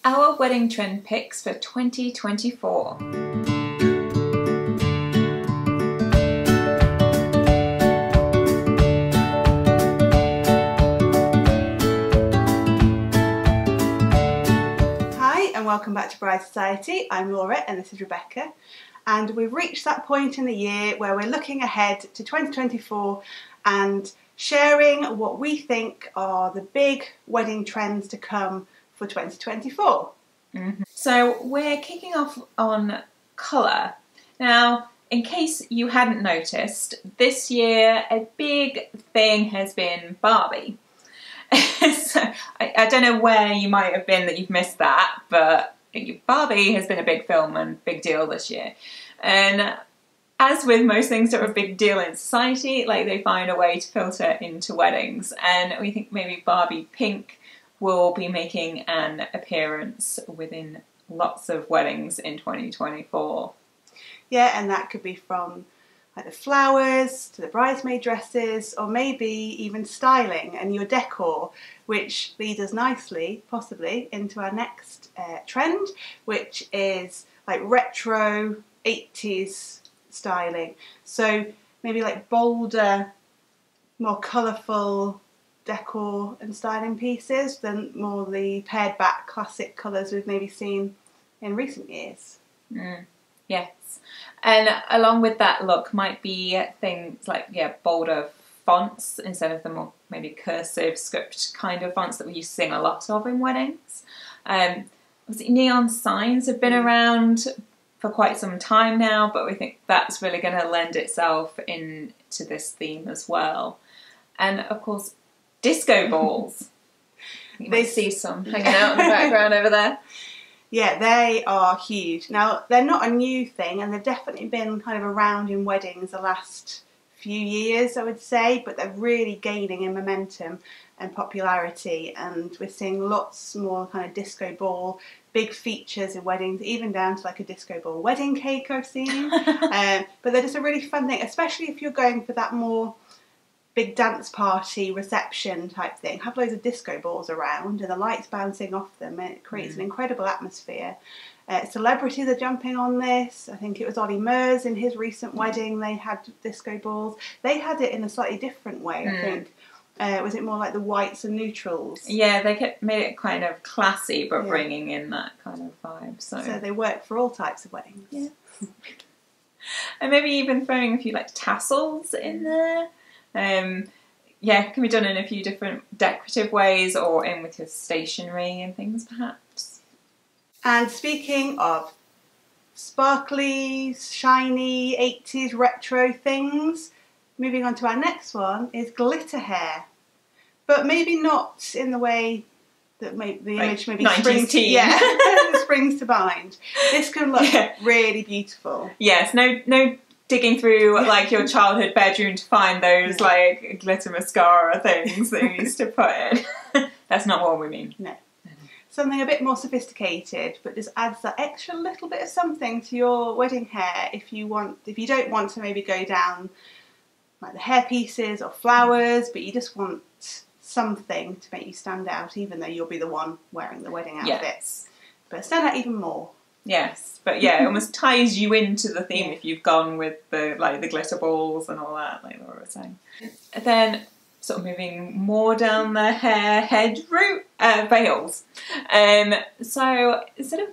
Our wedding trend picks for 2024. Hi and welcome back to Bride Society. I'm Laura and this is Rebecca, and we've reached that point in the year where we're looking ahead to 2024 and sharing what we think are the big wedding trends to come for 2024. So we're kicking off on colour. Now, in case you hadn't noticed, this year a big thing has been Barbie. So I don't know where you might have been that you've missed that, but Barbie has been a big film and big deal this year. And as with most things that are a big deal in society, like, they find a way to filter into weddings. And we think maybe Barbie Pink will be making an appearance within lots of weddings in 2024. Yeah, and that could be from like the flowers to the bridesmaid dresses, or maybe even styling and your decor, which leads us nicely, possibly, into our next trend, which is like retro 80s styling. So maybe like bolder, more colourful decor and styling pieces than more the pared back classic colours we've maybe seen in recent years. Yes, and along with that look might be things like, bolder fonts instead of the more maybe cursive script kind of fonts that we used to see a lot of in weddings. Neon signs have been around for quite some time now, but we think that's really going to lend itself into this theme as well. And of course, disco balls. You might see some hanging out in the background over there. Yeah, they are huge. Now, they're not a new thing, and they've definitely been kind of around in weddings the last few years, I would say, but they're really gaining in momentum and popularity, and we're seeing lots more kind of disco ball, big features in weddings, even down to like a disco ball wedding cake I've seen. But they're just a really fun thing, especially if you're going for that more big dance party reception type thing. Have loads of disco balls around and the lights bouncing off them, and it creates an incredible atmosphere. Celebrities are jumping on this. I think it was Ollie Murs in his recent wedding, they had disco balls. They had it in a slightly different way, I think. Was it more like the whites and neutrals? Yeah, they made it kind of classy, but bringing in that kind of vibe. So they work for all types of weddings. Yeah. And maybe even throwing a few like tassels in there. Can be done in a few different decorative ways, or in with your stationery and things perhaps. And speaking of sparkly, shiny 80s retro things, moving on to our next one is glitter hair. But maybe not in the way that the image maybe springs to mind. This can look really beautiful. Yes, no digging through like your childhood bedroom to find those like glitter mascara things that you used to put in. That's not what we mean. No. Something a bit more sophisticated, but just adds that extra little bit of something to your wedding hair if you don't want to maybe go down like the hair pieces or flowers, but you just want something to make you stand out, even though you'll be the one wearing the wedding outfits. Yes. But stand out even more. Yes, but it almost ties you into the theme if you've gone with the glitter balls and all that, like Laura was saying. And then, sort of moving more down the head route, veils. So instead of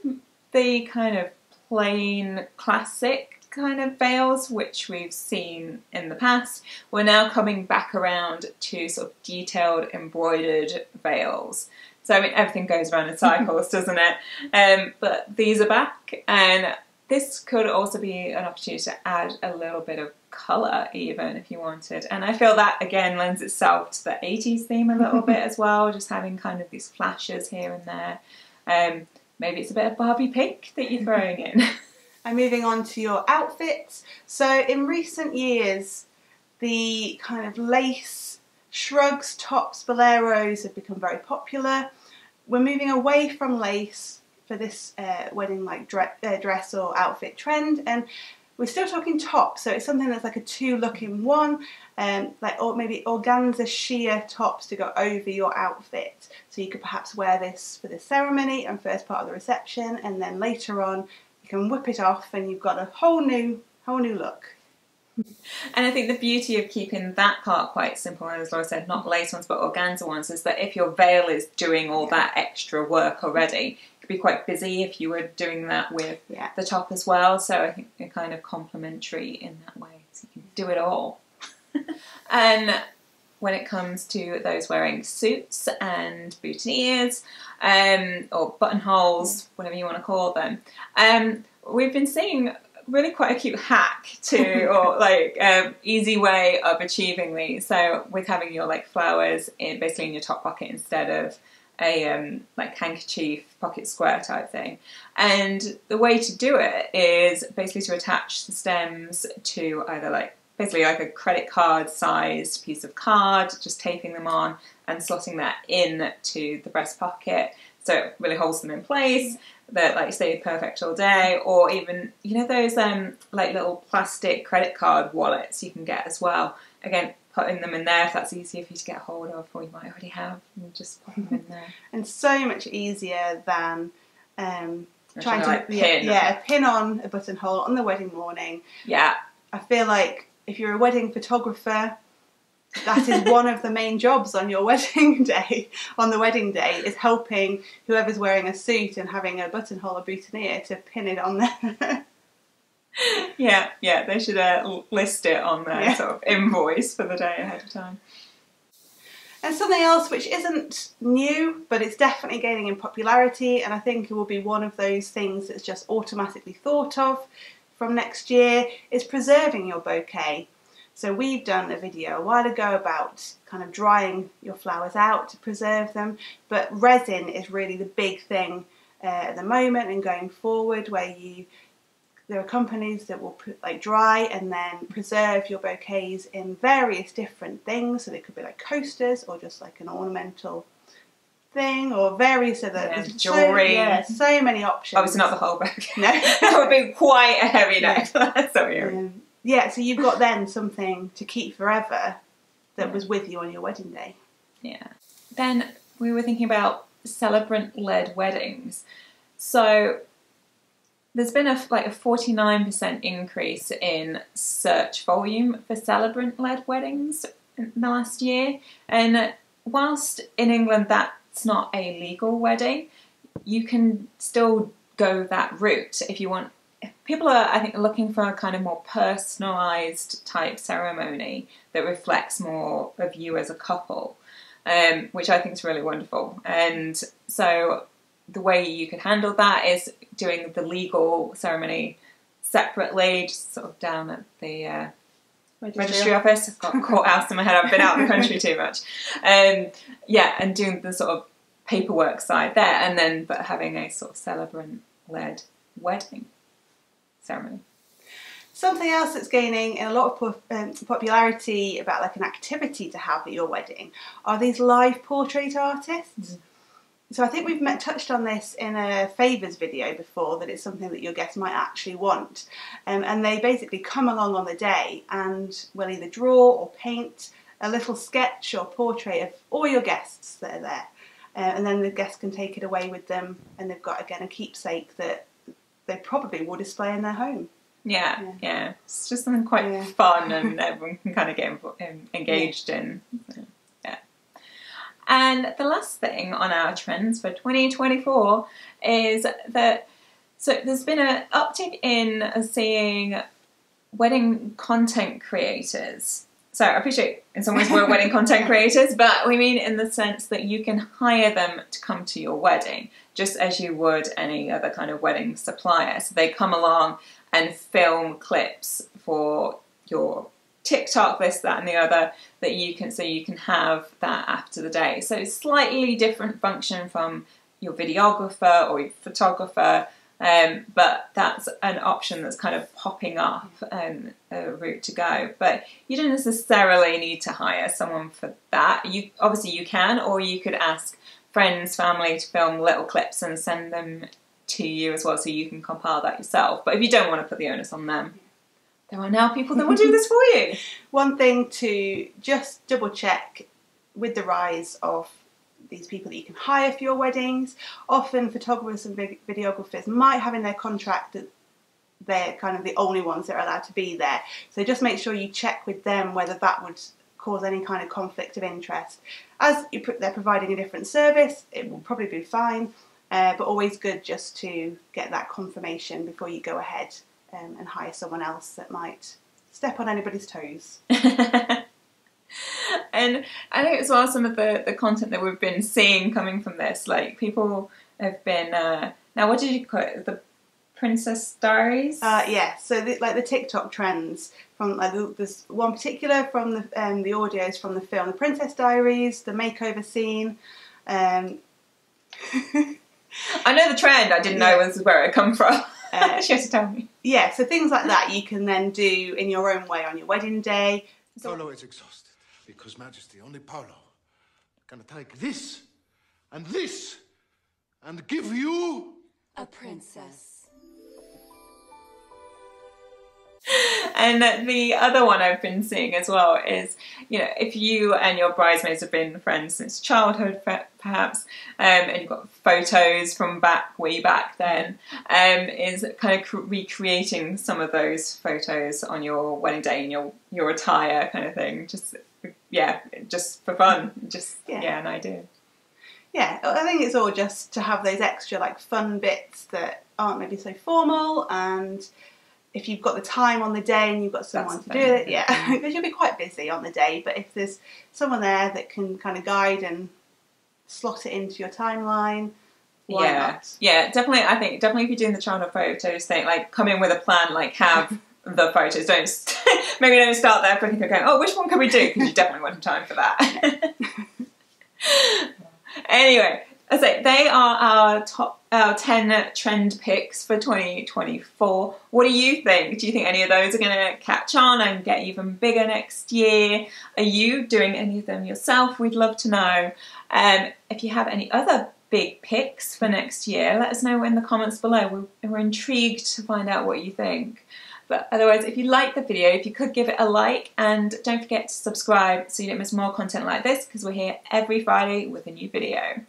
the kind of plain classic kind of veils which we've seen in the past, we're now coming back around to sort of detailed embroidered veils. So I mean, everything goes around in cycles, doesn't it? But these are back, and this could also be an opportunity to add a little bit of colour, even if you wanted. And I feel that again lends itself to the 80s theme a little bit as well, just having kind of these flashes here and there. Maybe it's a bit of Barbie Pink that you're throwing in. And moving on to your outfits. So in recent years, the kind of lace shrugs, tops, boleros have become very popular. We're moving away from lace for this wedding like dress or outfit trend, and We're still talking tops, so it's something that's like a 2-look-in-1, or maybe organza sheer tops to go over your outfit. So you could perhaps wear this for the ceremony and first part of the reception, and then later on you can whip it off and you've got a whole new look. And I think the beauty of keeping that part quite simple, and as Laura said, not lace ones but organza ones, is that if your veil is doing all that extra work already, it could be quite busy if you were doing that with the top as well. So I think they're kind of complementary in that way, so you can do it all. And when it comes to those wearing suits and boutonnieres, or buttonholes, whatever you want to call them, we've been seeing really quite a cute hack to, or like easy way of achieving these. So with having your like flowers basically in your top pocket instead of a like handkerchief pocket square type thing. And the way to do it is basically to attach the stems to either like basically like a credit card sized piece of card, just taping them on and slotting that in to the breast pocket so it really holds them in place, that like stay perfect all day. Or even, you know, those like little plastic credit card wallets you can get as well. Again, putting them in there if that's easier for you to get hold of, or you might already have, and just put them in there. And so much easier than trying to like pin. Pin on a buttonhole on the wedding morning. Yeah. I feel like if you're a wedding photographer, that is one of the main jobs on your wedding day, on the wedding day, is helping whoever's wearing a suit and having a buttonhole or boutonniere to pin it on there. Yeah, they should list it on their sort of invoice for the day ahead of time. And something else which isn't new, but it's definitely gaining in popularity, and I think it will be one of those things that's just automatically thought of from next year, is preserving your bouquet. So we've done a video a while ago about kind of drying your flowers out to preserve them, but resin is really the big thing at the moment and going forward, where there are companies that will like dry and then preserve your bouquets in various different things. So they could be like coasters or just like an ornamental thing, or various other jewellery. So many options. Obviously not the whole bouquet. No. That would be quite a heavy necklace. So you've got then something to keep forever that was with you on your wedding day. Yeah. Then we were thinking about celebrant-led weddings. So there's been a 49% increase in search volume for celebrant-led weddings in the last year. And whilst in England that's not a legal wedding, you can still go that route if you want. People are, I think, looking for a kind of more personalised type ceremony that reflects more of you as a couple, which I think is really wonderful. And so the way you could handle that is doing the legal ceremony separately, just sort of down at the registry office. I've got courthouse in my head, I've been out of the country too much. And doing the sort of paperwork side there, but having a sort of celebrant-led wedding ceremony. Something else that's gaining a lot of popularity about like an activity to have at your wedding are these live portrait artists. So I think we've touched on this in a favours video before, that it's something that your guests might actually want. And they basically come along on the day and will either draw or paint a little sketch or portrait of all your guests that are there. And then the guests can take it away with them, and they've got, again, a keepsake that they probably will display in their home. Yeah. It's just something quite fun, and everyone can kind of get engaged in. Yeah. And the last thing on our trends for 2024 is that, so there's been an uptick in seeing wedding content creators. So I appreciate in some ways we're wedding content creators, but we mean in the sense that you can hire them to come to your wedding, just as you would any other kind of wedding supplier. So they come along and film clips for your TikTok, this, that, and the other, that you can have that after the day. So it's slightly different function from your videographer or your photographer, but that's an option that's kind of popping up, a route to go. But you don't necessarily need to hire someone for that. You can, or you could ask friends, family to film little clips and send them to you as well, so you can compile that yourself. But if you don't want to put the onus on them, there are now people that will do this for you. One thing to just double check with the rise of these people that you can hire for your weddings, often photographers and videographers might have in their contract that they're kind of the only ones that are allowed to be there. So just make sure you check with them whether that would cause any kind of conflict of interest. As they're providing a different service, it will probably be fine, but always good just to get that confirmation before you go ahead and hire someone else that might step on anybody's toes. And I think as well, some of the content that we've been seeing coming from this, like people have been, now what did you call it, the Princess Diaries? Yeah, so the TikTok trends from this one particular from the audios from the film The Princess Diaries, the makeover scene. I know the trend, I didn't know was where it come from. She has to tell me. Yeah, so things like that you can then do in your own way on your wedding day. Paolo is exhausted because Majesty, only Paolo, can take this and give you a princess. And the other one I've been seeing as well is, you know, if you and your bridesmaids have been friends since childhood, perhaps, and you've got photos from way back then, is kind of recreating some of those photos on your wedding day in your attire kind of thing. Just for fun. An idea. Yeah, I think it's all just to have those extra like fun bits that aren't maybe so formal, and if you've got the time on the day and you've got someone to do it, because you'll be quite busy on the day, but if there's someone there that can kind of guide and slot it into your timeline, why not? Yeah, definitely. I think definitely if you're doing the childhood photos thing, like come in with a plan, like have the photos. Don't start there thinking, going, oh, which one can we do? Because you definitely want time for that. Anyway, as I say, they are our 10 trend picks for 2024. What do you think? Do you think any of those are going to catch on and get even bigger next year? Are you doing any of them yourself? We'd love to know. If you have any other big picks for next year, let us know in the comments below. We're intrigued to find out what you think. But otherwise, if you liked the video, if you could give it a like, and don't forget to subscribe so you don't miss more content like this, because we're here every Friday with a new video.